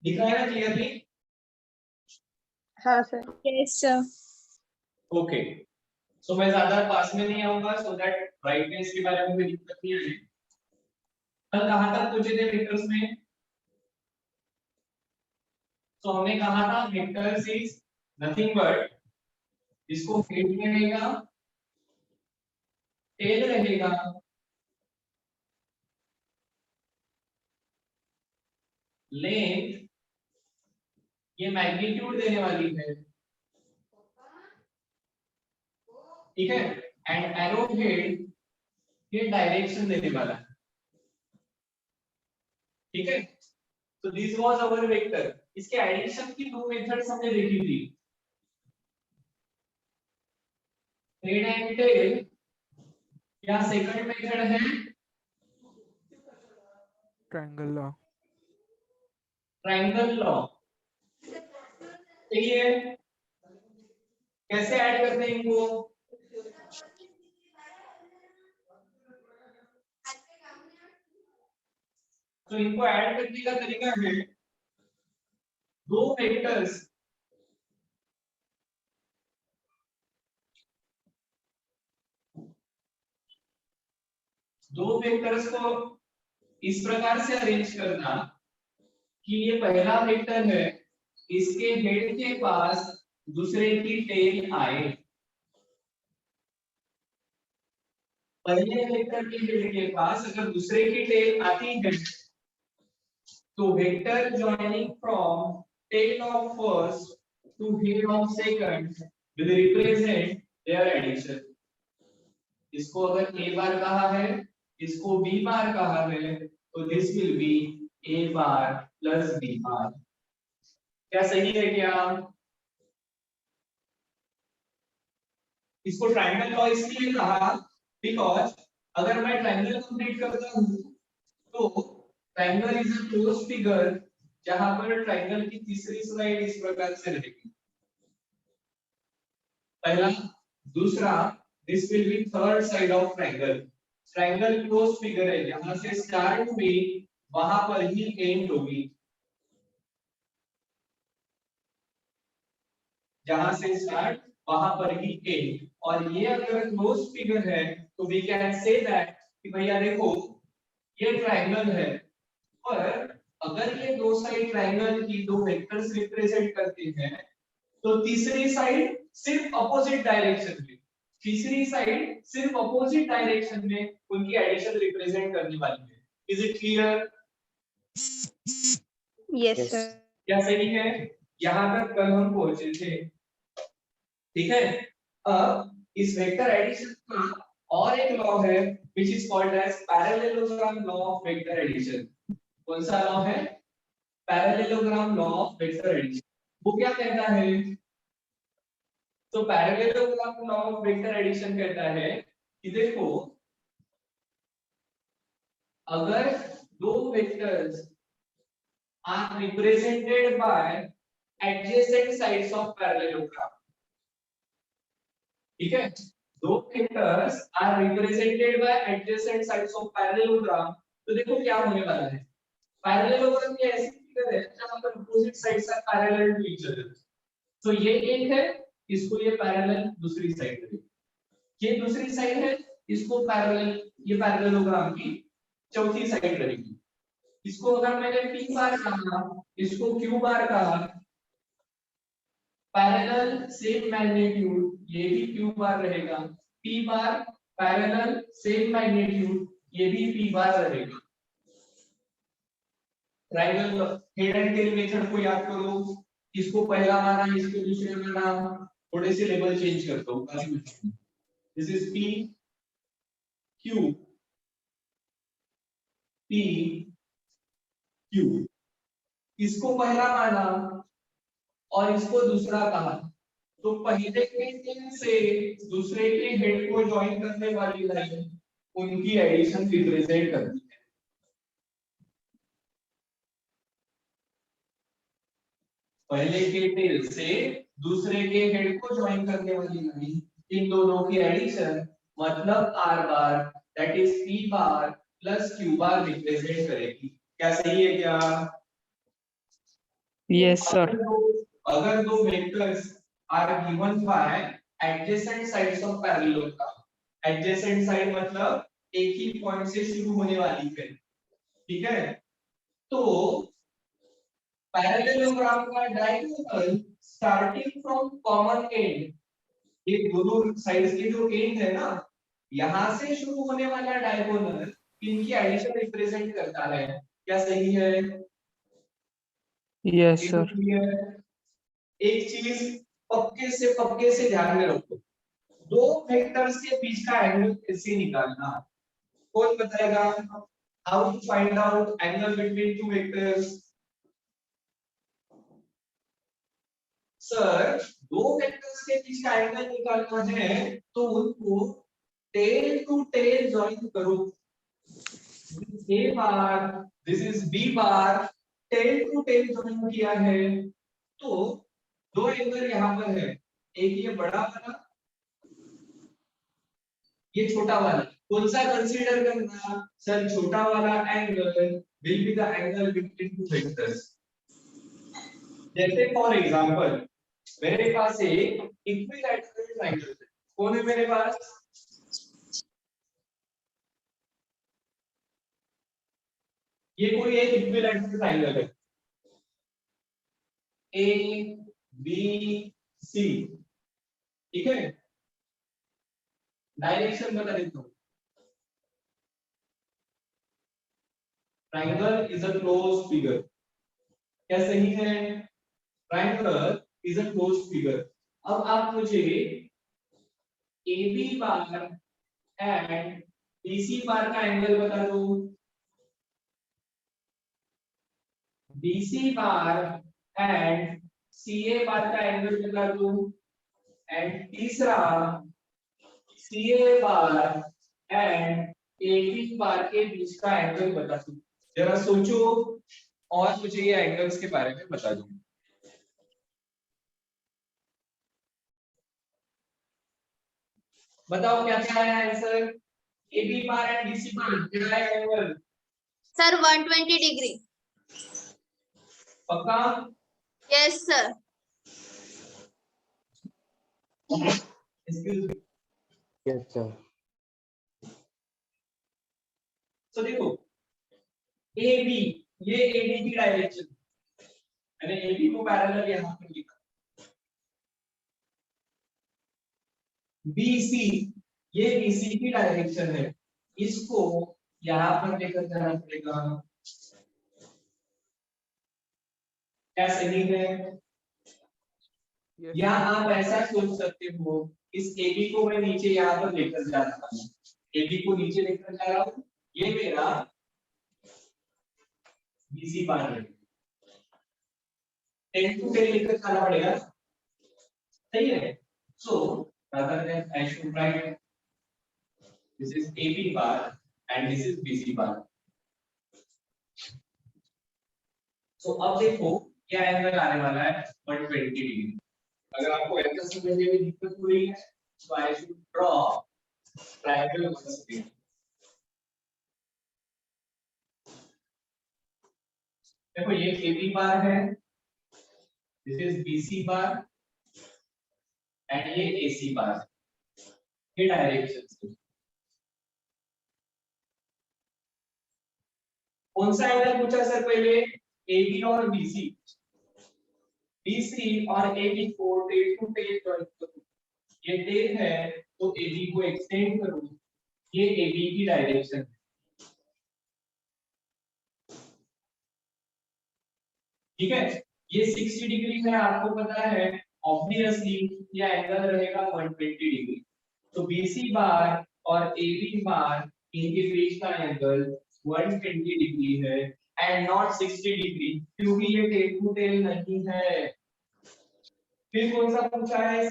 दिख रहा है ना क्लियरली? हाँ सर। Yes sir. ओके, सो मैं ज्यादा पास में नहीं आऊंगा सो दैट ब्राइटनेस के बारे में कोई दिक्कत नहीं आए। कल कहां तक पहुंचे थे वेक्टर्स में? तो हमने कहा था वेक्टर्स इज नथिंग बट, इसको हेड रहेगा, टेल रहेगा, लेंथ ये मैग्नीट्यूड देने वाली है, ठीक है, एंड एरो हेड ये डायरेक्शन देने वाला है, ठीक है। तो दिस वाज आवर वेक्टर। इसके एडिशन की दो मेथड्स हमने देखी थी, हेड एंड टेल, या सेकंड मेथड है ट्रायंगल लॉ। ट्रायंगल लॉ, सही है। कैसे ऐड करते हैं इनको? तो इनको ऐड करने का तरीका है, दो वेक्टर्स को इस प्रकार से अरेंज करना कि ये पहला वेक्टर है, इसके हेड के पास दूसरे की टेल आए, पहले वेक्टर के हेड के पास अगर दूसरे की टेल आती है तो vector joining from tail of first to head of second will represent their addition. इसको अगर ए बार कहा है, इसको बी बार कहा है, तो this will be A bar plus B bar. क्या सही है क्या? इसको ट्रायंगल लॉ इसलिए कहा बिकॉज अगर मैं ट्रायंगल कंप्लीट करता हूं तो triangle is a closed figure, जहां पर ट्रायंगल की तीसरी स्लाइड इस प्रकार से रहेगी, पहला, दूसरा, this will B third side of triangle. Triangle closed figure है, यहां से स्टार्ट हुई वहां पर ही एंड होगी, जहां से स्टार्ट वहां पर ही एंड। और ये अगर क्लोज्ड फिगर है तो वी कैन से दैट कि भैया देखो ये ट्रायंगल है, पर अगर ये दो साइड ट्रायंगल की दो वेक्टर्स रिप्रेजेंट करते हैं तो तीसरी साइड सिर्फ अपोजिट डायरेक्शन में, तीसरी साइड सिर्फ अपोजिट डायरेक्शन में उनकी एडिशन रिप्रेजेंट करने वाली है। Is it clear? Yes sir. क्या सही है? यहां तक कल हम पहुंचे थे, ठीक है। अब इस वेक्टर एडिशन का और एक लॉ है which is called as parallelogram law of vector addition. कौन सा लॉ है? Parallelogram law of vector addition. वो क्या कहता है? तो parallelogram law of vector addition कहता है कि देखो अगर दो vectors are represented by adjacent sides of parallelogram, ठीक है, दो vectors are represented by adjacent sides of parallelogram, तो देखो क्या होने वाला है। पैरेललोग्राम ये ऐसी फिगर है जहां पर opposite sides are parallel to each other. तो ये एक है, इसको ये पैरेलल दूसरी साइड रहेगी, ये दूसरी साइड है, इसको पैरेलल, ये पैरेललोग्राम की चौथी साइड रहेगी। इसको अगर मैंने p बार कहा, इसको q बार कहा, पैरेलल सेम मैग्नीट्यूड, ये भी q बार रहेगा, p bar parallel same magnitude, ये भी p बार रहेगा। Triangle head and tail method को याद करो, इसको पहला माना, इसको दूसरे माना, थोड़े से लेवल चेंज करता हूं काफी कुछ। This is p q p q, इसको पहला माना और इसको दूसरा कहा, तो पहले के टेल से दूसरे के हेड को ज्वाइन करने वाली लाइन उनकी एडिशन रिप्रेजेंट करती है। पहले के टेल से दूसरे के हेड को ज्वाइन करने वाली लाइन इन दोनों की एडिशन मतलब r bar that is p bar plus q bar represent करेगी। क्या सही है क्या? Yes, sir. अगर दो vectors are given by adjacent sides of parallelogram, adjacent side मतलब एक ही पॉइंट से शुरू होने वाली है, ठीक है। तो पैरेललोग्राम का diagonal starting from common and, ये दोनों साइड्स के जो एंड है ना, यहां से शुरू होने वाला डायगोनल इनकी एडिशन रिप्रेजेंट करता है। क्या सही है? Yes sir. एक चीज पक्के से ध्यान में रखो, दो वेक्टर्स के बीच का एंगल कैसे निकालना, कौन बताएगा? How to find out angle between two vectors? Sir, दो वेक्टर्स के बीच का एंगल निकालना है तो उनको टेल टू टेल जॉइन करो। A bar, this is B bar, tail to tail join किया है तो दो एंगल यहाँ पर है, एक ये बड़ा वाला, ये छोटा वाला। कौन सा कंसीडर करना? सर, छोटा वाला angle will be the angle between two vectors. जैसे फॉर एग्जांपल मेरे पास एक इक्विलैटरल ट्रायंगल है, कौन है मेरे पास? ये कोई एक इक्विलैटरल ट्रायंगल है, ए बी सी, ठीक है। डायरेक्शन बता देता हूं। Triangle is a closed figure, क्या सही है? Triangle is a closed figure. अब आप मुझे A B bar and B C bar का एंगल बता दो। बी सी बार एंड सी ए बार का एंगल बता दो, एंड तीसरा सी ए बार एंड ए बी बार के बीच का एंगल बता दो। जरा सोचो और मुझे ये एंगल्स के बारे में बता दो। बताओ क्या क्या है answer? A B bar and B C bar क्या है एंगल? Sir 120 degree. पक्का? Yes sir. Excuse me. Yes sir. तो देखो, ए बी, ये ए बी की डायरेक्शन, मैंने ए बी को पैरेलल यहां पर लिखा। बी सी, ये बी सी की डायरेक्शन है, इसको यहां पर लेकर जाना पड़ेगा। क्या सही है? या आप ऐसा सोच सकते हो, इस ए बी को मैं नीचे यहां पर लेकर जा रहा हूं, ए बी को नीचे लेकर जा रहा हूं, ये मेरा बी सी बार है, 10 to 10 लेकर जाना पड़ेगा, सही है। सो rather than I should write this is AB bar and this is BC bar. So अब देखो क्या एंगल आने वाला है 120 डिग्री। अगर आपको ऐसा समझने में दिक्कत हो रही है तो I should draw triangle once again. देखो ये AB बार है, this is BC bar and ये AC बार, ये डायरेक्शन से कौन सा एंगल पूछा सर पहले? AB और BC, BC और AB को टेल टू टेल जॉइन करो, ये टेल है तो AB को एक्सटेंड करो, ये AB की डायरेक्शन है, ठीक है। ये 60 डिग्री है, आपको पता है ऑब्वियसली ये एंगल रहेगा 120 डिग्री। तो BC बार और AB बार इनके बीच का एंगल 120 डिग्री है एंड नॉट 60 डिग्री, क्योंकि ये टेल टू टेल नहीं है। फिर कौन सा पूछा है?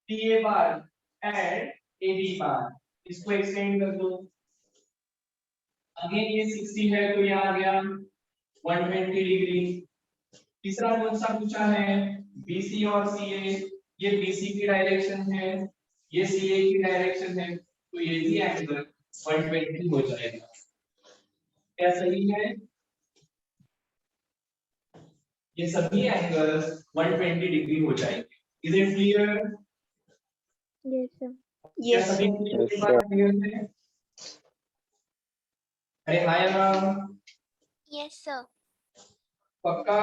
CA बार एंड AB बार, इसको एक्सटेंड कर दो, अगेन ये 60 है तो ये आ गया 120 डिग्री। तीसरा कौन सा पूछा है? BC और CA, ये BC की डायरेक्शन है, ये CA की डायरेक्शन है, तो ये भी एंगल 120 हो जाएगा। क्या सही है? ये सभी एंगल्स 120 डिग्री हो जाएंगे। Is it clear? Yes, sir. क्या सभी क्लियर है? अरे हाय राम, Yes, sir. पक्का?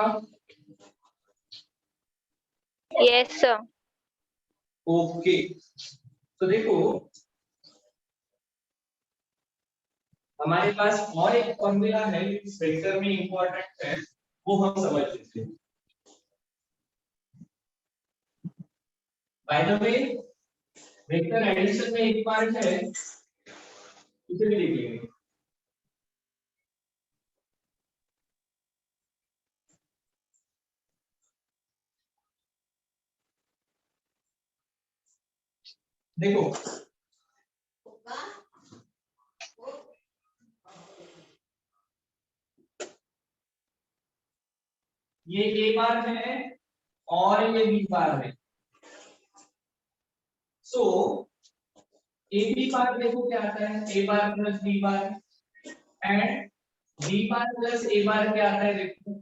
Yes, sir. ओके, तो देखो हमारे पास और एक फॉर्मूला है इस वेक्टर में इंपॉर्टेंट है, वो हम समझ लेते हैं। By the way vector addition में एक पार्ट है, उसे भी देख लेंगे। देखो ये ए बार है और ये बी बार है। सो ए बी बार देखो क्या आता है, A bar plus B bar and B bar plus A bar क्या आता है देखो।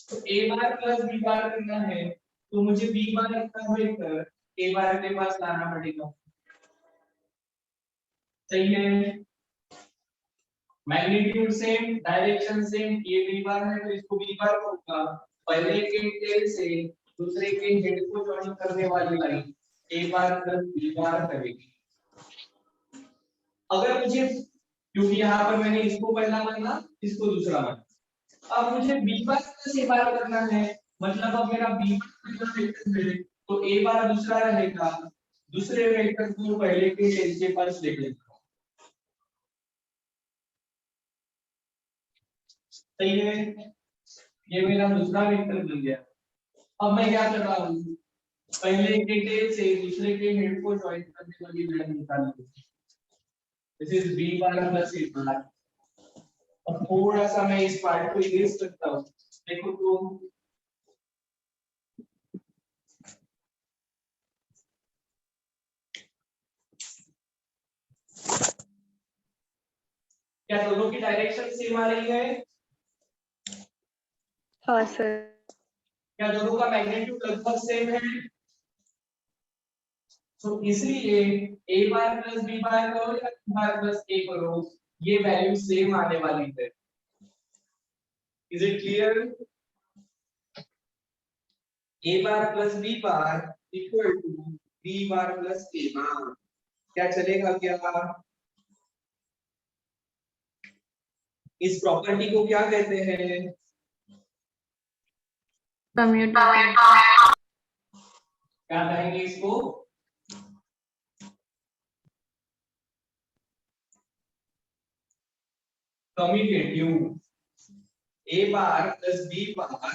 तो ए बार प्लस बी बार करना है तो मुझे बी बार इतना वेक्टर ए बार के पास लाना पड़ेगा। सही है, मैग्नीट्यूड सेम, डायरेक्शन सेम, ये बी बार है तो इसको बी बार होगा। पहले के टेल से दूसरे के हेड को जॉइन करने वाली लाइन ए बार प्लस बी बार करेगी। अगर मुझे, क्योंकि यहाँ पर मैंने इसको पहला माना इसको दूसरा माना, अब मुझे बी बार प्लस ए बार करना है, मतलब अब मेरा बी बार वेक्टर है तो ए बार दूसरा रहेगा, दूसरे वेक्टर को पहले के टेल के पास ले लेगा। सही है, ये मेरा दूसरा वेक्टर बन गया। अब मैं क्या कर रहा हूँ, पहले के टेल से दूसरे के हेड को जॉइन करने वाली लाइन निकालनी है। This is B bar plus A bar. अब थोड़ा सा मैं इस पार्ट को इरेज करता हूँ, देखो तो क्या दोनों की डायरेक्शन सेम आ रही है? हाँ सर। क्या दोनों का मैग्नीट्यूड लगभग सेम है? तो इसलिए a बार प्लस b बार करो या b बार प्लस a करो, ये वैल्यू सेम आने वाली है। Is it clear? a bar plus b bar equal to b bar plus a bar, क्या चलेगा क्या? इस प्रॉपर्टी को क्या कहते हैं? कम्यूटेटिव। क्या कहेंगे इसको? Commutative. a bar plus b bar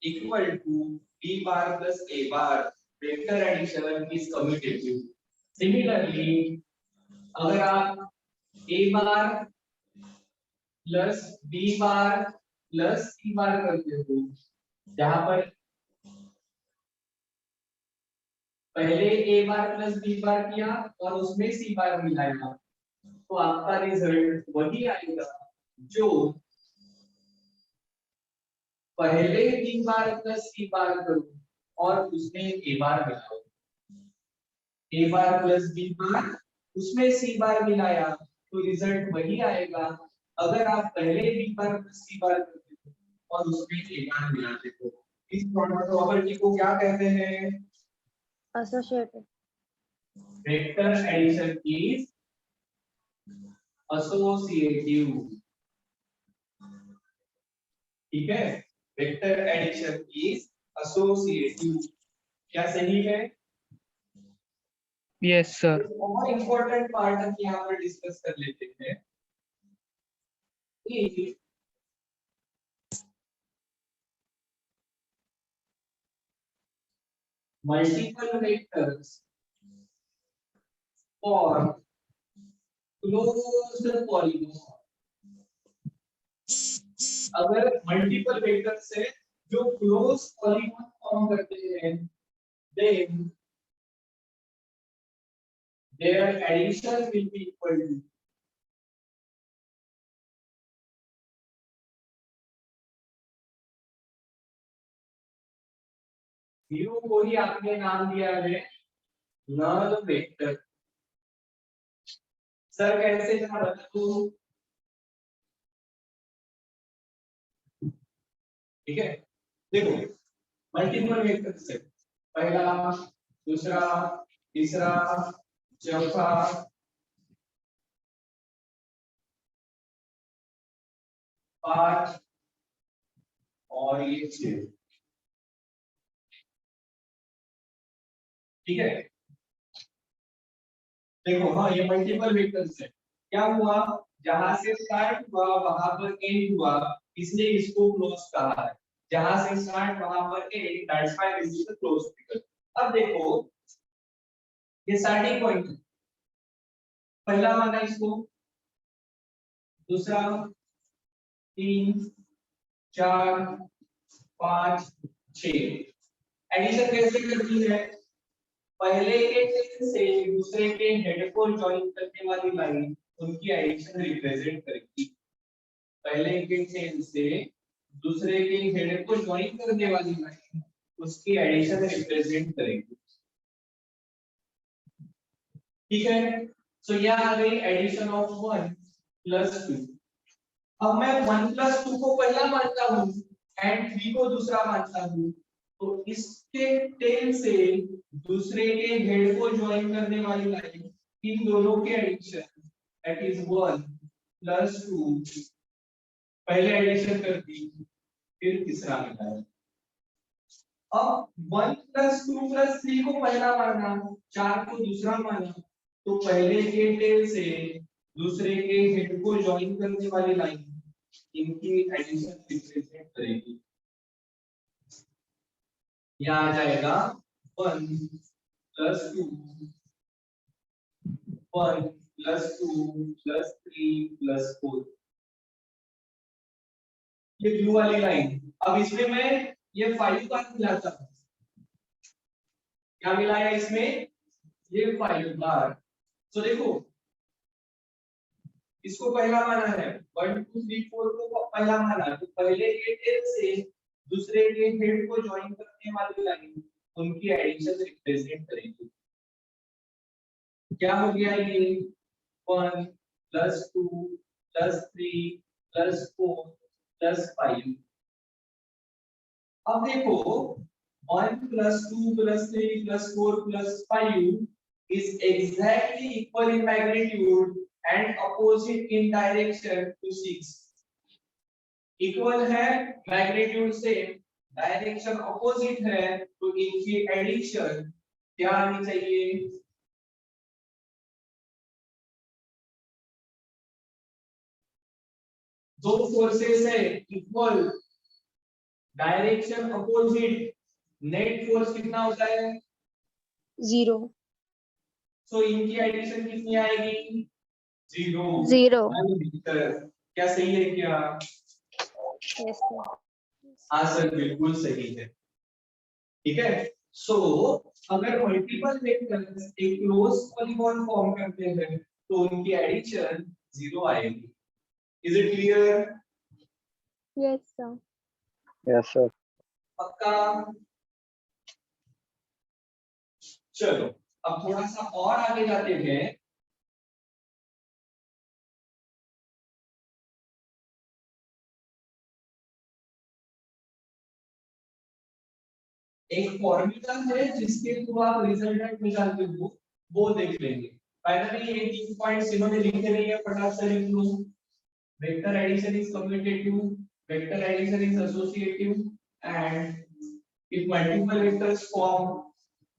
equal to b bar plus a bar, vector addition is commutative. Similarly अगर आप a bar plus b bar plus c bar करते हो, जहां पर पहले a bar plus b bar किया और उसमें c बार मिलाया, तो आपका रिजल्ट वही आएगा जो पहले b बार प्लस c बार करो और उसमें a बार मिलाओ। a बार प्लस b बार उसमें c बार मिलाया तो रिजल्ट वही आएगा अगर आप पहले b bar plus c bar करते हो और उसमें a बार मिलाते हो। इस प्रॉपर्टी को क्या कहते हैं? Associated. Vector addition is associative. ठीक है, वेक्टर एडिशन इज एसोसिएटिव। क्या सही है? Yes sir. और इम्पोर्टेंट पार्ट हम यहाँ पर डिस्कस कर लेते हैं कि multiple vectors for closed polygon. अगर मल्टीपल वेक्टर्स है जो क्लोज पॉलीगॉन फॉर्म करते हैं, then their addition will be equal to mu को ही आपने नाम दिया है नल वेक्टर। सर कैसे जरा बताओ। ठीक है, देखो मल्टीपल वेक्टर से पहला, दूसरा, तीसरा, चौथा, पांच और ये 6। ठीक है, देखो हाँ ये मल्टीपल वेक्टर्स है। क्या हुआ, जहां से स्टार्ट हुआ वहां पर एंड हुआ, इसलिए इसको क्लोज कहा है। जहां से स्टार्ट वहां पर and, that's why this is the close figure. अब देखो ये स्टार्टिंग पॉइंट है, पहला माना इसको, दूसरा, 3, 4, 5, 6। एडिशन कैसे करती है, पहले के टेल से दूसरे के हेड को ज्वाइन करने वाली लाइन उनकी एडिशन रिप्रेजेंट करेगी। पहले के टेल से दूसरे के हेड को ज्वाइन करने वाली लाइन उसकी एडिशन रिप्रेजेंट करेगी। ठीक है, सो यह आ गई एडिशन ऑफ 1 प्लस 2। अब मैं 1 प्लस 2 को पहला मानता हूं एंड 3 को दूसरा मानता हूं, तो इसके टेल से दूसरे के हेड को ज्वाइन करने वाली लाइन, इन दोनों के एडिशन दैट इज 1 प्लस 2, पहले एडिशन कर दी फिर तीसरा मिलाया। अब 1 प्लस 2 प्लस 3 को पहला माना, 4 को दूसरा माना, तो पहले के टेल से दूसरे के हेड को ज्वाइन करने वाली लाइन इनकी एडिशन रिप्रेजेंट करेगी। यह आ जाएगा 1 प्लस 2, 1 प्लस 2 प्लस 3 प्लस 4। ये ब्लू वाली लाइन, अब इसमें मैं ये 5 बार मिलाता हूं, क्या मिलाया इसमें, ये 5 बार। तो देखो इसको पहला माना है, 1 2 3 4 को पहला माना, तो पहले के टेल से दूसरे के हेड को ज्वाइन करने वाली लाइन उनकी एडिशन रिप्रेजेंट करेगी। क्या हो गया ये, 1 प्लस 2 प्लस 3 प्लस 4 प्लस 5। अब देखो 1 plus 2 plus 3 plus 4 plus 5 is exactly equal in magnitude and opposite in direction to 6। Equal है, मैग्नीट्यूड सेम, डायरेक्शन अपोजिट है, तो इनकी एडिशन क्या आनी चाहिए, दो फोर्सेस है equal, direction opposite, net force कितना होता है 0 सो इनकी एडिशन कितनी आएगी 0। 0। क्या सही है क्या, यस सर। हाँ सर बिल्कुल सही है। ठीक है, सो अगर मल्टीपल वेक्टर्स एक क्लोज पॉलीगॉन फॉर्म करते हैं तो उनकी एडिशन 0 आएगी। Is it clear, yes sir. Yes sir. पक्का। चलो अब थोड़ा सा और आगे जाते हैं। एक फॉर्मूला है जिसके थ्रू आप रिजल्टेंट निकालते हो, वो देख लेंगे। फाइनली ये 3 पॉइंट्स इन्होंने लिखे नहीं है, फटाफट से लिख लो। Vector addition is commutative, vector addition is associative, and if multiple vectors form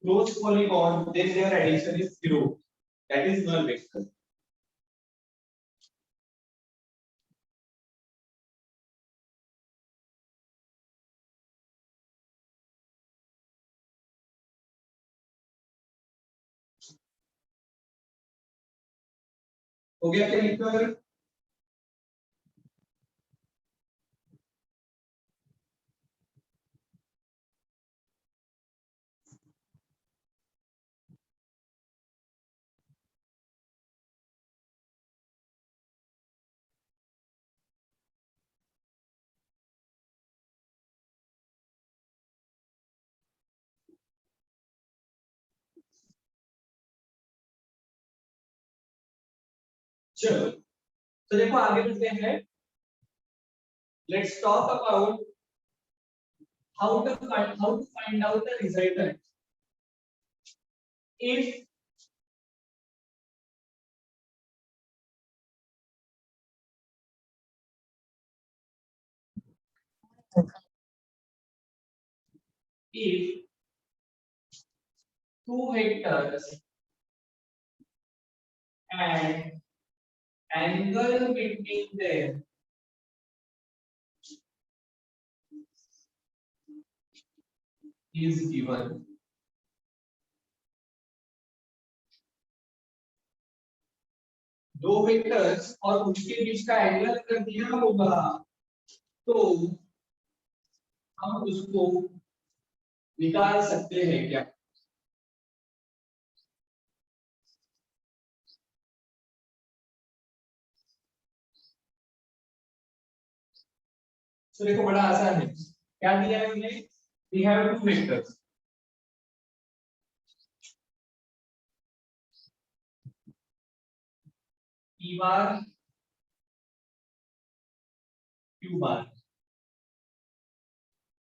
closed polygon then their addition is 0, that is null vector। हो गया क्या, चलो तो देखो आगे बढ़ते हैं। Let's talk about how to find out the resultant if if two vectors and angle between them is given, दो वेक्टर्स और उसके बीच का एंगल अगर दिया होगा तो हम उसको निकाल सकते हैं क्या? तो देखो बड़ा आसान है, क्या दिया है हमने? We have two vectors, p bar q bar,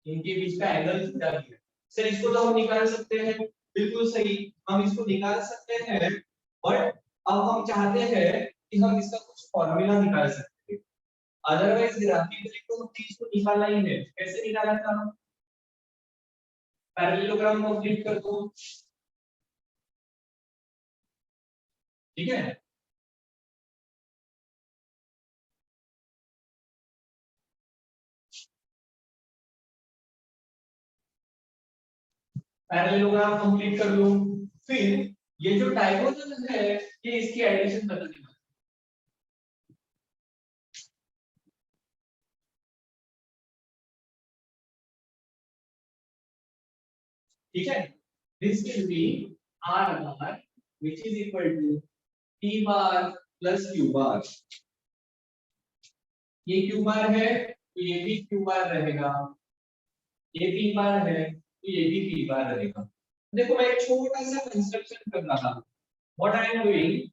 इनके बीच का एंगल थीटा दिया। सर इसको तो हम निकाल सकते हैं, बिल्कुल सही, हम इसको निकाल सकते हैं, बट अब हम चाहते हैं कि हम इसका कुछ फॉर्मूला निकाल सकते हैं। अदरवाइज ग्राफिकली तो हम चीज को निकालना ही है। कैसे निकाला था? पैरेललोग्राम कंप्लीट कर दो, ठीक है। पैरेललोग्राम कंप्लीट कर लो, फिर ये जो डायगोनल है ये इसकी एडिशन बता देना, ठीक है। This will be r bar which is equal to p bar plus q bar. ये q बार है तो ये भी q बार रहेगा, ये p बार है तो ये भी p बार रहेगा। देखो मैं एक छोटा सा कंस्ट्रक्शन कर रहा हूं। व्हाट आई एम डूइंग,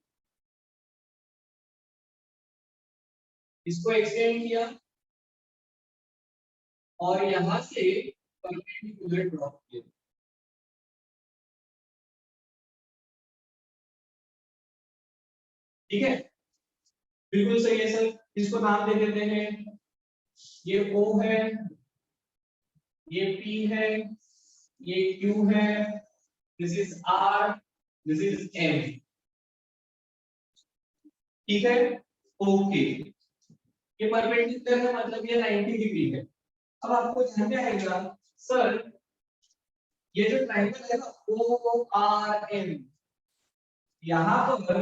इसको एक्सटेंड किया और यहां से परपेंडिकुलर ड्रॉप किया, ठीक है। बिल्कुल सही है सर, इसको नाम दे देते हैं, ये O है, ये P है, ये Q है, this is R, this is M, ठीक है। ओके, ये परपेंडिकुलर है मतलब ये 90 डिग्री है। अब आपको ध्यान में आएगा सर ये जो ट्रायंगल है ना ORM, यहाँ पर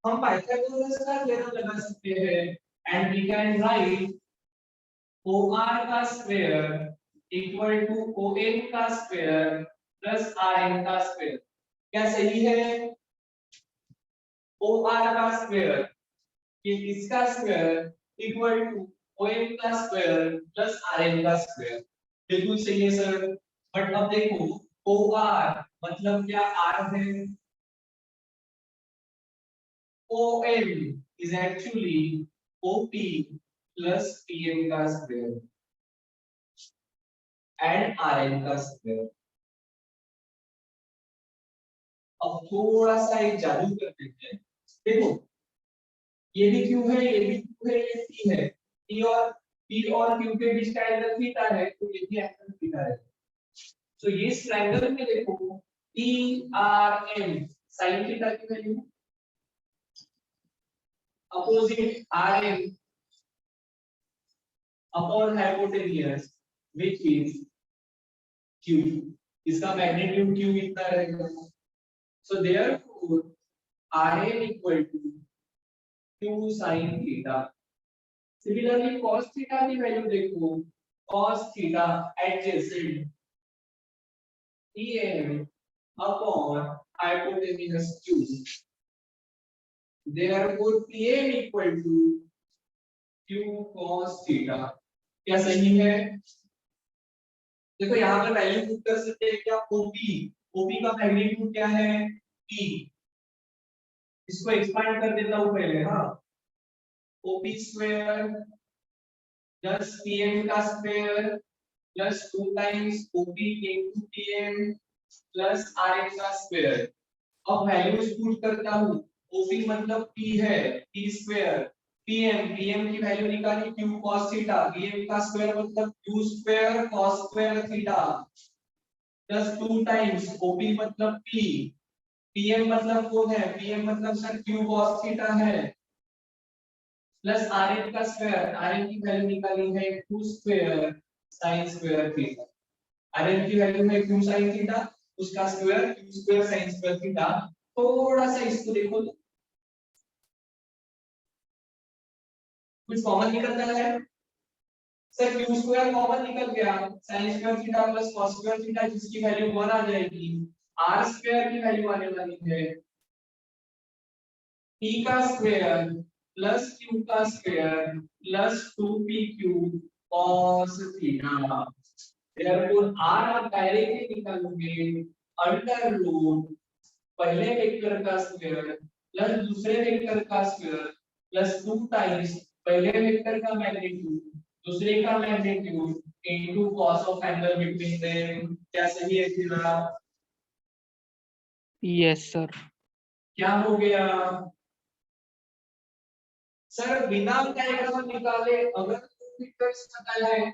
हम पाइथागोरस का थ्योरम लगा सकते हैं and we can write OR का स्क्वायर इक्वल टू OM का स्क्वायर प्लस RM का स्क्वायर। क्या सही है? OR का स्क्वायर कि इसका स्क्वायर इक्वल टू OM का स्क्वायर प्लस RM का स्क्वायर, बिल्कुल सही है सर। बट अब देखो OR मतलब क्या R है, OM is actually OP plus PM का स्क्वायर एंड RM का स्क्वायर। अब थोड़ा सा एक जादू कर देते हैं, देखो ये भी Q है, ये भी Q है, ये P है, P और Q के बीच का एंगल थीटा है तो ये भी एंगल थीटा है। तो ये इस ट्रायंगल में देखो TRM sin थीटा की value opposite RM upon hypotenuse which is Q, इसका मैग्नीट्यूड Q कितना रहेगा? So therefore RM equal to Q sin theta. Similarly cos theta की वैल्यू देखो, cos theta adjacent EM upon hypotenuse Q, therefore PM equal to Q cos theta. क्या सही है? देखो यहाँ पर वैल्यू पुट कर सकते हैं क्या, OP ओपी का मैग्नीट्यूड क्या है P। इसको एक्सपांड कर देता हूं पहले। हाँ, ओपी स्क्वायर प्लस पीएम का square plus 2 times OP into PM plus RM का स्क्वायर। अब वैल्यूज पुट करता हूं। ओपी मतलब P है, P स्क्वायर। पीएम की वैल्यू निकाली Q cos थीटा। पीएम का स्क्वायर मतलब Q square cos square theta plus 2 times OP मतलब P। पीएम मतलब कौन है? पीएम मतलब सर Q cos थीटा है प्लस आरएन का स्क्वायर। आरएन की वैल्यू निकाली है Q square sin square theta. RN की वैल्यू है Q sin थीटा, उसका square Q square sin square theta. थोड़ा सा इसको देखो तो कुछ कॉमन निकलता है सर। Q स्क्वायर कॉमन निकल गया, sin square theta plus cos square theta जिसकी वैल्यू 1 आ जाएगी। r स्क्वायर की वैल्यू आने वाली है p का स्क्वायर प्लस q का square plus 2pq cos theta. therefore r आप डायरेक्टली निकालोगे अंडर रूट पहले वेक्टर का स्क्वायर प्लस दूसरे वेक्टर का स्क्वायर प्लस 2 टाइम्स पहले वेक्टर का मैग्नीट्यूड दूसरे का magnitude into cos of angle between them. क्या सही है फिर? Yes sir. क्या हो गया सर? बिना डायग्राम निकाले अगर वेक्टर्स पता है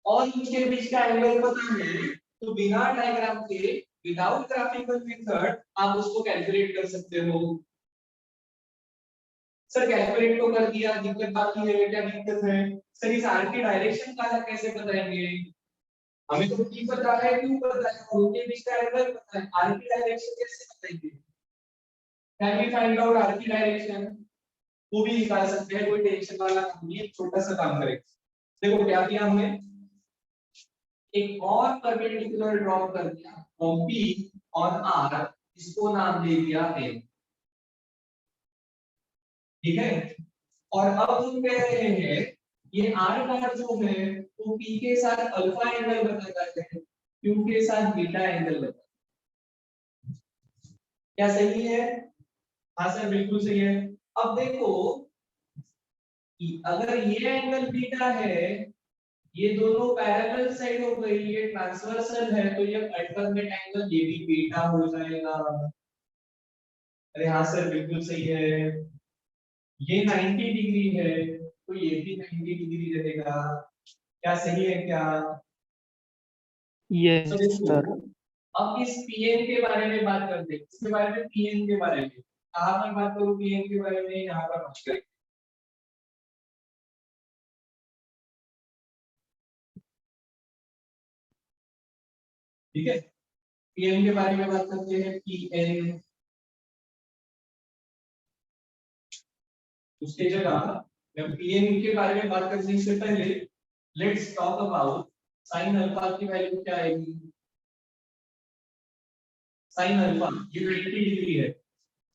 और इनके बीच का एंगल पता है तो बिना डायग्राम के विदाउट ग्राफिकल मेथड आप उसको कैलकुलेट कर सकते हो। सर कैलकुलेट तो कर दिया, दिक्कत बाकी है। क्या दिक्कत है सर? इस आर की डायरेक्शन का कैसे बताएंगे? हमें तो p पता है, q पता है, और उनके बीच का एंगल पता है। आर की डायरेक्शन कैसे बताएंगे? Can we find out R की डायरेक्शन? वो भी निकाल सकते हैं, कोई टेंशन वाला काम नहीं है, छोटा सा काम करेंगे। देखो क्या किया हमने, एक और परपेंडिकुलर ड्रॉ कर दिया फ्रॉम P और R, इसको नाम दे दिया N। ठीक है, और अब हम कह रहे हैं ये R बार जो है वो P के साथ अल्फा एंगल बताता है, Q के साथ बीटा एंगल बताता है। क्या सही है? हाँ सर बिल्कुल सही है। अब देखो अगर ये एंगल बीटा है, ये दोनों पैरेलल साइड हो गई, ये ट्रांसवर्सल है, तो ये अल्टरनेट एंगल ये भी बीटा हो जाएगा। अरे हाँ सर बिल्कुल सही है। ये 90 डिग्री है तो ये भी 90 डिग्री रहेगा। क्या सही है क्या? यस तो देखो सर। अब इस पीएन के बारे में बात करते हैं। इसके बारे में पीएन के बारे में कहाँ पर बात करूँ? पीएन के बारे में यहाँ पर बात करें। ठीक है, पीएन के बारे में बात करते हैं। पीएन उसके जगह मैं पीएन के बारे में बात करने से पहले let's talk about sine alpha की वैल्यू क्या आएगी। साइन अल्फा ये 90 डिग्री है,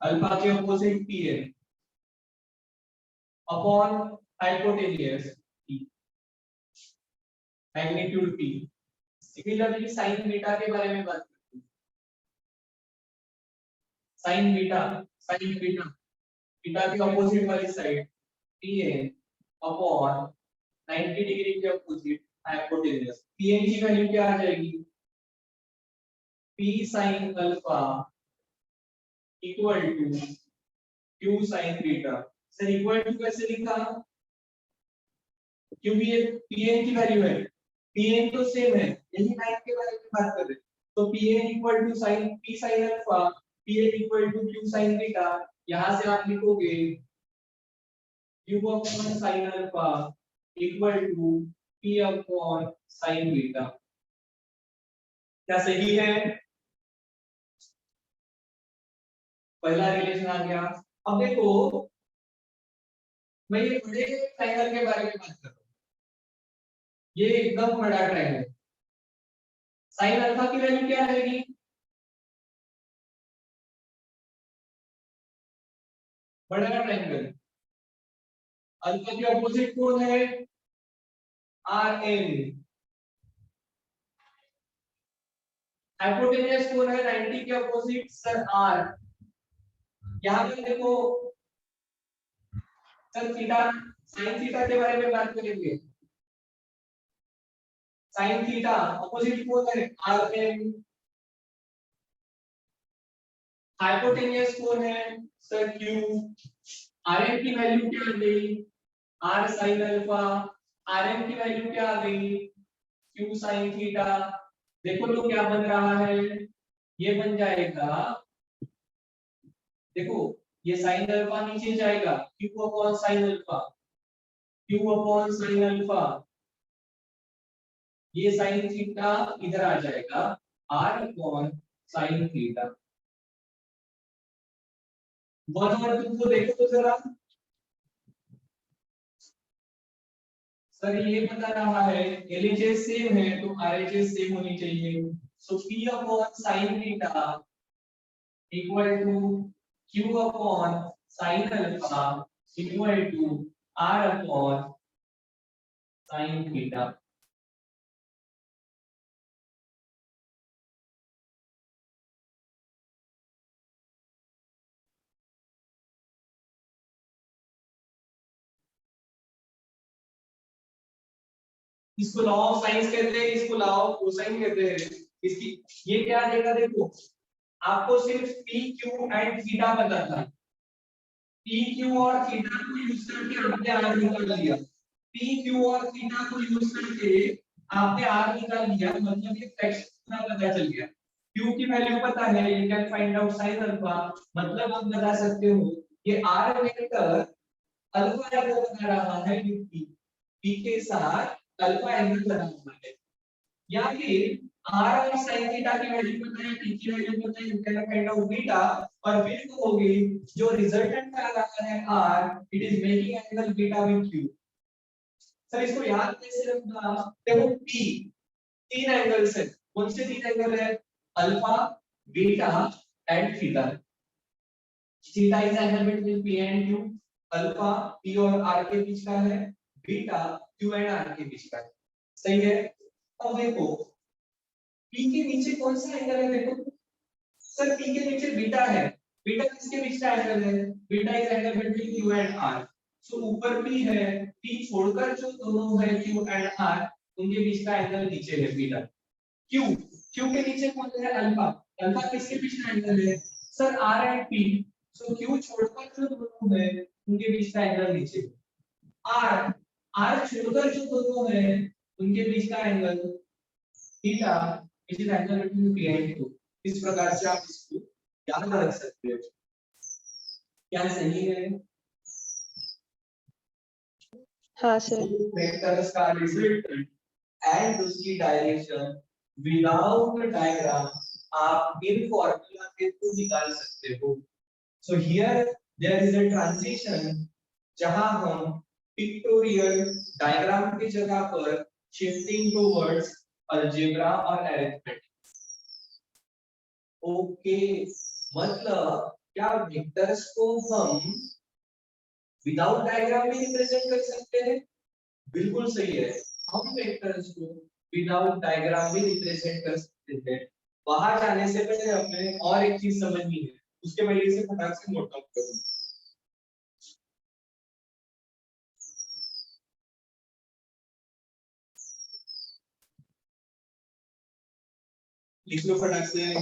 अल्फा के अपोजिट पी है upon hypotenuse magnitude P. Similarly sine beta के बारे में बात करते हैं। Sine beta, sine beta beta के अपोजिट वाली साइड पी है अपॉन 90 डिग्री के अपोजिट हाइपोटेन्यूज। पीएन की वैल्यू क्या आ जाएगी? p sin alpha equal to q sin beta. Sir equal to कैसे लिखा? क्योंकि ये pn की वैल्यू है, pn तो सेम है, यही लाइन के बारे में बात कर रहे हैं। तो pn equal to sin p sin alpha, pn equal to q sin beta. यहां से आप लिखोगे q upon sin alpha equal to p upon sin beta. क्या सही है? पहला रिलेशन आ गया। अब देखो मैं ये बड़े ट्रायंगल के बारे में बात कर रहा हूँ। ये एकदम बड़ा ट्रायंगल, साइन अल्फा की वैल्यू क्या रहेगी? बड़ा ट्रायंगल, अल्फा के अपोजिट कौन है? Are N. हाइपोटेन्यूज कोण है 90 के अपोजिट सर आर। यहाँ पे देखो सर थीटा साइन थीटा के बारे में बात करेंगे। साइन थीटा अपोजिट कोण है आर एन। हाइपोटेन्यूज कोण है सर क्यू। आर एन की वैल्यू क्या आ गई R sine alpha. R N की वैल्यू क्या आ गई क्यू साइन थीटा। देखो तो क्या बन रहा है ये बन जाएगा देखो ये साइन अल्फा नीचे जाएगा Q upon sine alpha. Q upon sine alpha ये साइन थीटा इधर आ जाएगा R upon sine theta. One और टू को देखो तो जरा सर ये बता रहा है एलएचएस सेम है तो आरएचएस सेम होनी चाहिए। So P upon sine theta equal to Q upon sine alpha equal to R upon sine theta. इसको लॉ ऑफ साइंस कहते हैं इसको लॉ ऑफ कोसाइन कहते हैं। इसकी ये क्या देगा देखो आपको सिर्फ पी क्यू एंड थीटा पता था। पी क्यू और थीटा को यूज करके आपने आर निकाल लिया। पी क्यू और थीटा को यूज करके आपने आर निकाल लिया मतलब ये फ्रैक्शन पूरा पता चल गया। क्यू की वैल्यू पता है you can find out sine alpha मतलब आप बता सकते हो ये आर वेक्टर अल्फा एंगल बना रहा है पी पी के साथ अल्फा एंगल बना हुआ है। या फिर r और sin थीटा की वैल्यू पता है p की वैल्यू पता है you can find out beta और फिर कहोगे जो रिजल्टेंट आ रहा है r it is making angle beta with q। Sir इसको याद कैसे रखना देखो p तीन एंगल्स है कौन से तीन एंगल है alpha beta and theta. Theta is angle between p and q। Alpha p और r के बीच का है बीटा q एंड r के बीच का है। सही है। अब देखो P के नीचे कौन सा एंगल है देखो सर P के नीचे बीटा है। बीटा किसके बीच का एंगल है beta is angle between Q and R। सो ऊपर P है P छोड़कर जो दोनों है Q एंड R उनके बीच का एंगल नीचे है बीटा। Q Q के नीचे कौन है अल्फा। अल्फा किसके बीच का एंगल है sir R and P। So Q छोड़कर जो दोनों है उनके बीच का एंगल नीचे। R R छोड़कर जो दोनों है उनके बीच का angle theta it is angle between p and q। इस प्रकार से आप इसको याद रख सकते हो। क्या सही है हाँ सर। वेक्टर्स का रिजल्टेंट एंड उसकी डायरेक्शन विदाउट डायग्राम आप इन फॉर्मूला के थ्रू निकाल सकते हो। So here there is a transition जहां हम पिक्टोरियल डायग्राम की जगह पर शिफ्टिंग टुवर्ड्स अलजेब्रा और अरिथमेटिक। ओके मतलब क्या वेक्टर्स को हम विदाउट डायग्राम भी रिप्रेजेंट कर सकते हैं। बिल्कुल सही है हम वेक्टर्स को विदाउट डायग्राम भी रिप्रेजेंट कर सकते हैं। बाहर जाने से पहले हमें और एक चीज समझनी है उसके पहले से फटाक से नोट डाउन करो। लिख लो फटाक से।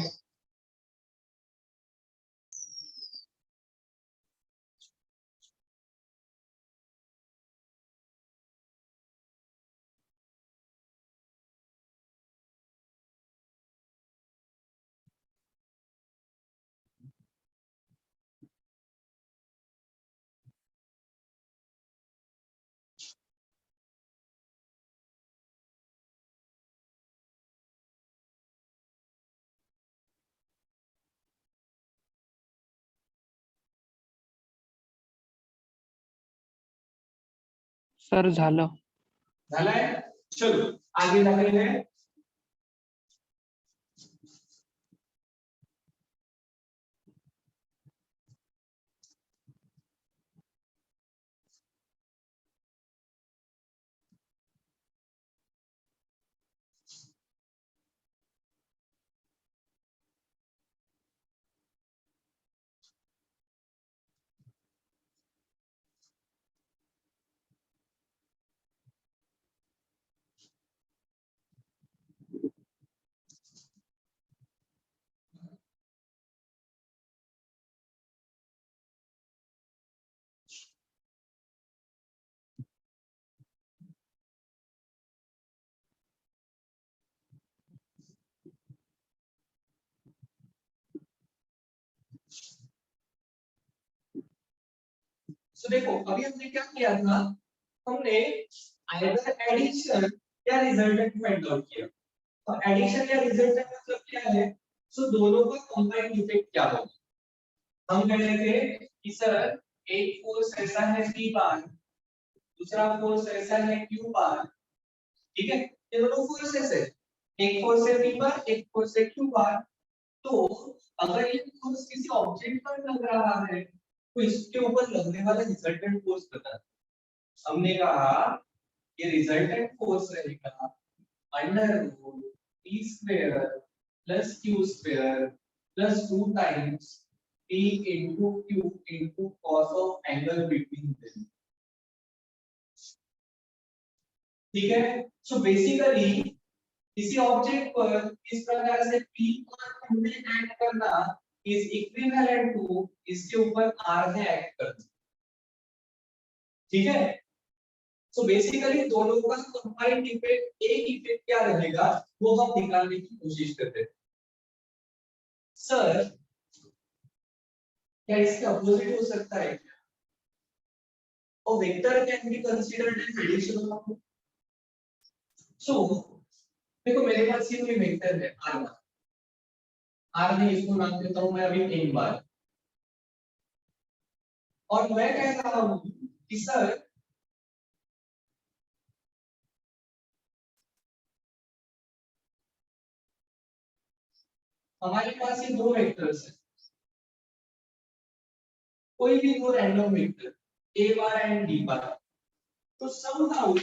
सर झालं. झाला है चलो आगे जाते हैं। तो देखो अभी हमने क्या किया था, हमने आइदर एडिशन या रिजल्टेंट फाइंड आउट किया। तो एडिशन या रिजल्टेंट मतलब क्या है, सो दोनों का कंबाइंड इफेक्ट क्या होगा। हम कह रहे थे कि सर एक फोर्स ऐसा है P बार, दूसरा फोर्स ऐसा है Q बार, ठीक है, ये दोनों फोर्सेस है, एक फोर्स है P बार, एक फोर्स है Q बार। तो अगर ये फोर्स किसी ऑब्जेक्ट पर लग रहा है तो इसके ऊपर लगने वाला रिजल्टेंट फोर्स बता। हमने कहा ये रिजल्टेंट फोर्स रहेगा under root p square plus q square plus 2 times p into q into cos of angle between them। ठीक है, सो बेसिकली किसी ऑब्जेक्ट पर इस प्रकार से p पर हमने एक्ट करना इज इक्विवेलेंट टू इसके ऊपर r ने एक्ट करना। ठीक है, सो बेसिकली दोनों का कंबाइंड इफेक्ट, एक इफेक्ट क्या रहेगा वो हम निकालने की कोशिश करते हैं। सर क्या इसके अपोजिट हो सकता है क्या? और vector can be considered as addition of, so देखो मेरे पास ये कोई वेक्टर है r1, r ने इसको नाम देता हूं मैं अभी n बार, और मैं कह रहा हूं कि सर हमारे पास ये दो वेक्टर्स हैं, कोई भी दो random vector a bar and b बार, तो somehow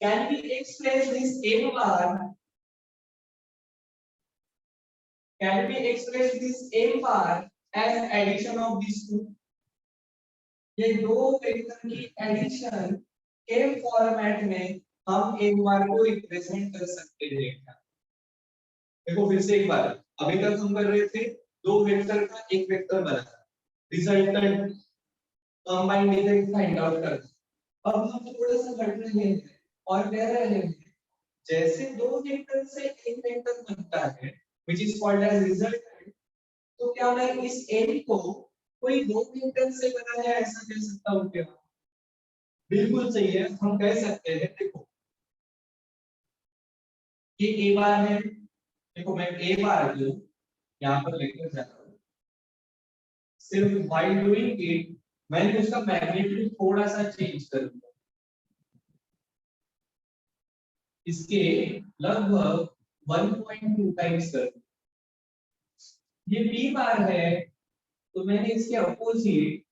can we express this m bar, can we express this m bar as addition of these two? ये दो वेक्टर की एडिशन के फॉर्मेट में हम एक बार को रिप्रेजेंट कर सकते हैं क्या? देखो फिर से एक बार, अभी तक हम कर रहे थे दो वेक्टर का एक वेक्टर बना, resultant combined effect find out करना। अब हम थोड़ा सा हट रहे हैं और कह रहे हैं जैसे दो वेक्टर से एक वेक्टर बनता है which is called as resultant, तो क्या मैं इस n को कोई दो वेक्टर से बना है ऐसा कह सकता हूं क्या? बिल्कुल सही है, हम कह सकते हैं। देखो ये a बार है, देखो मैं a बार लूं यहां पर लेकर जा रहा हूं, सिर्फ व्हाइल डूइंग इट मैंने उसका मैग्नीट्यूड थोड़ा सा चेंज कर दिया, इसके लगभग 1.2 टाइम्स कर दिया। ये p बार है तो मैंने इसके अपोजिट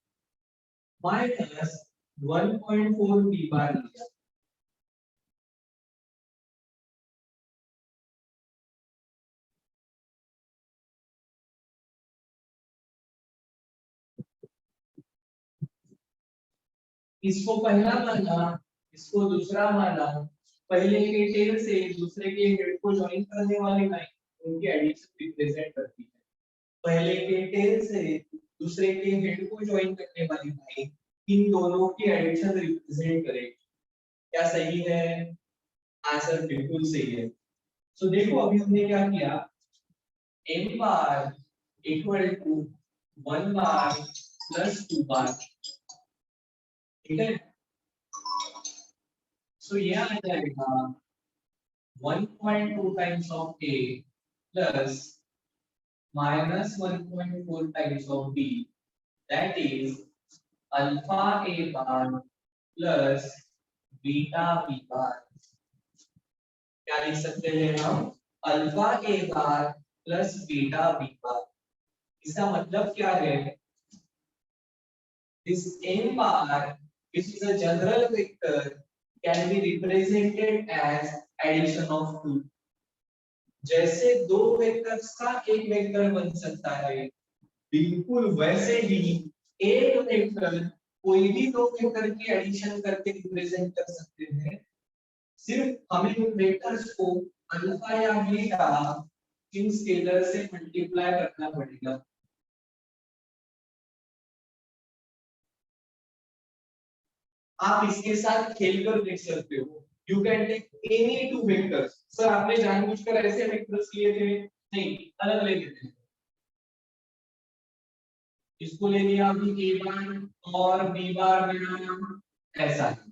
माइनस 1.4 p बार लिया। इसको पहला माना, इसको दूसरा माना, पहले के टेल से दूसरे के हेड को ज्वाइन करने वाली लाइन उनकी एडिशन रिप्रेजेंट करती है। पहले के टेल से दूसरे के हेड को ज्वाइन करने वाली लाइन इन दोनों की एडिशन रिप्रेजेंट करेगी। क्या सही है? आंसर बिल्कुल सही है। सो देखो अभी हमने क्या किया, m bar equal to 1 bar plus 2 bar, ठीक है, सो ये आ जाएगा 1.2 times of a plus minus 1.4 times of b, that is alpha a bar plus beta b bar। क्या लिख सकते हैं हम? Alpha a bar plus beta b bar। इसका मतलब क्या है? This m bar, which is a general vector, can be represented as addition of two। जैसे दो वेक्टर्स का एक वेक्टर बन सकता है, बिल्कुल वैसे ही एक वेक्टर कोई भी दो वेक्टर की एडिशन करके रिप्रेजेंट कर सकते हैं। सिर्फ हमें उन वेक्टर्स को अल्फा या बीटा इन स्केलर से मल्टीप्लाई करना पड़ेगा। आप इसके साथ खेलकर देख सकते हो। You can take any two vectors. Sir आपने जानबूझकर ऐसे वेक्टर्स लिए थे? नहीं, अलग लेते थे। इसको ले लिया अभी ए बार और बी बार में ऐसा है।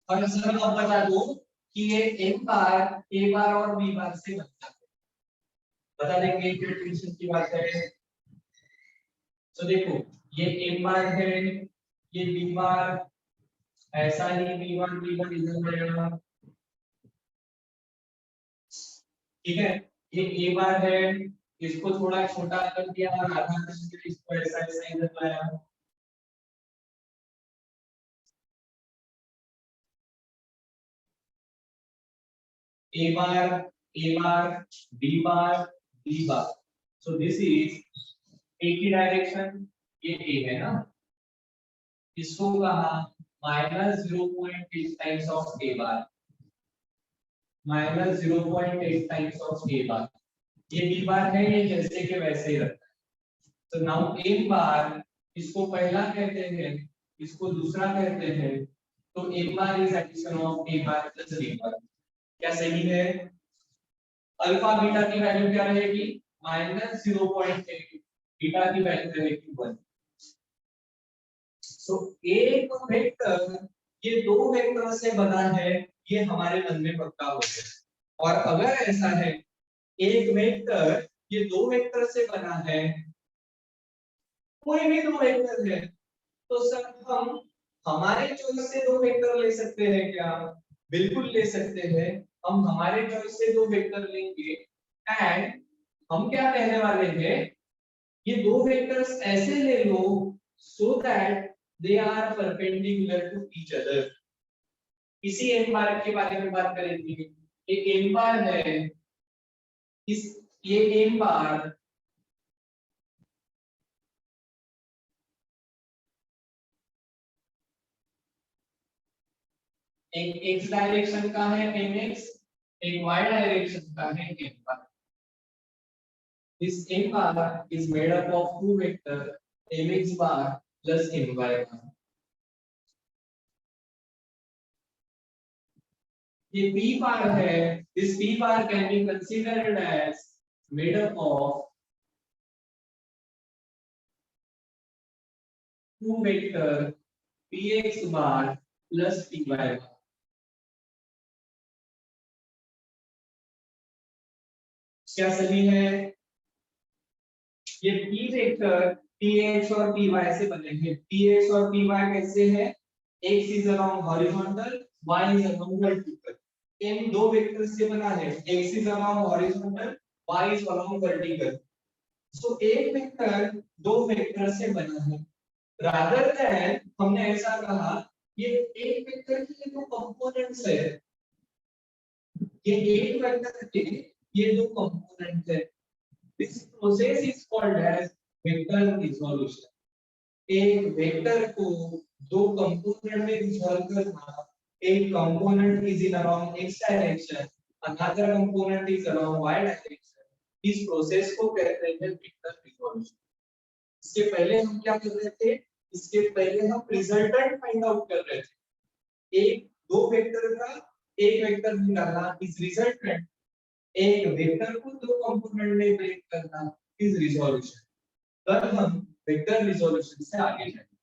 और सर अब बता दो कि ये एम बार ए बार और बी बार से बनता है, बता देंगे इंटीग्रेशन की बात करें तो देखो ये एम बार है, ये बी बार, ऐसा ही b1 इधर रहेगा, ठीक है। ये ए बार है, इसको थोड़ा छोटा कर दिया और आधा कर इसको ऐसा ऐसा इधर लाया। A bar B bar, so this is A की डायरेक्शन, ये ए है ना, इसको कहा -0.8 times of A bar, -0.8 times of A bar. ये बी बार है, ये जैसे के वैसे ही रखता है। तो नाउ ए बार, इसको पहला कहते हैं, इसको दूसरा कहते हैं, तो A bar is addition of A bar plus B bar. क्या सही है? अल्फा बीटा की वैल्यू क्या रहेगी? -0.8, बीटा की वैल्यू रहेगी 1। सो एक वेक्टर ये दो वेक्टर से बना है, ये हमारे मन में पक्का हो गया। और अगर ऐसा है एक वेक्टर ये दो वेक्टर से बना है, कोई भी दो वेक्टर है, तो सर हम हमारे चॉइस से दो वेक्टर ले सकते हैं क्या? बिल्कुल ले सकते हैं, हम हमारे चॉइस से दो वेक्टर लेंगे एंड हम क्या कहने वाले हैं, ये दो वेक्टर्स ऐसे ले लो so that they are perpendicular to each other. इसी एम बार के बारे में बात करेंगे। ये एम बार है, इस ये एम बार एक x डायरेक्शन का है mx, एक y डायरेक्शन का है m bar। This m bar is made up of two vector mx bar plus my bar। ये p bar है, this p bar can be considered as made up of two vector px bar plus py bar। क्या सही है? ये p vector px और py से बनेंगे। px और py कैसे है? x is along horizontal, y is along vertical। इन दो वेक्टर से बना है, x is along horizontal, y is along vertical। सो एक वेक्टर दो वेक्टर से बना है। रादर देन हमने ऐसा कहा ये एक वेक्टर के दो कंपोनेंट्स है, ये एक वेक्टर के ये दो कंपोनेंट है। This process is called as vector resolution। एक वेक्टर को दो कंपोनेंट में रिजॉल्व करना, एक component is in around x direction, another component is around y direction. इस प्रोसेस को कहते हैं वेक्टर रिजॉल्यूशन। इसके पहले हम क्या कर रहे थे? इसके पहले हम रिजल्टेंट फाइंड आउट कर रहे थे। एक दो वेक्टर का एक वेक्टर निकालना इज रिजल्टेंट, एक वेक्टर को दो कंपोनेंट में ब्रेक करना इज रिजॉल्यूशन। कल हम वेक्टर रिजॉल्यूशन से आगे जाएंगे।